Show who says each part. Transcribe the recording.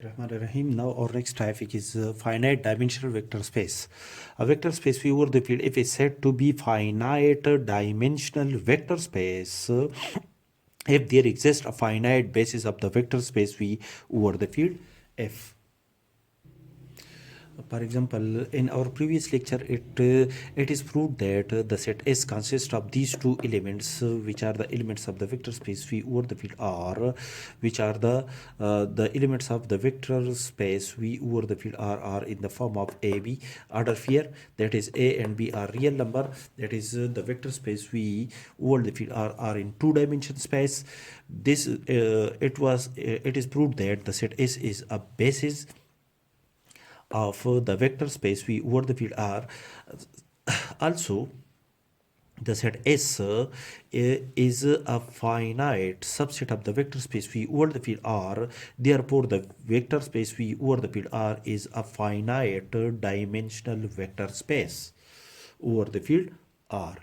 Speaker 1: Rahim. Now our next topic is finite dimensional vector space. A vector space we over the field if is said to be finite dimensional vector space if there exists a finite basis of the vector space V over the field F. For example, in our previous lecture, it is proved that the set S consists of these two elements, which are the elements of the vector space V over the field R, which are the elements of the vector space V over the field R in the form of A B order here. That is A and B are real number. That is the vector space V over the field R in two-dimension space. This it is proved that the set S is a basis of the vector space V over the field R. Also, the set S is a finite subset of the vector space V over the field R. Therefore, the vector space V over the field R is a finite dimensional vector space over the field R.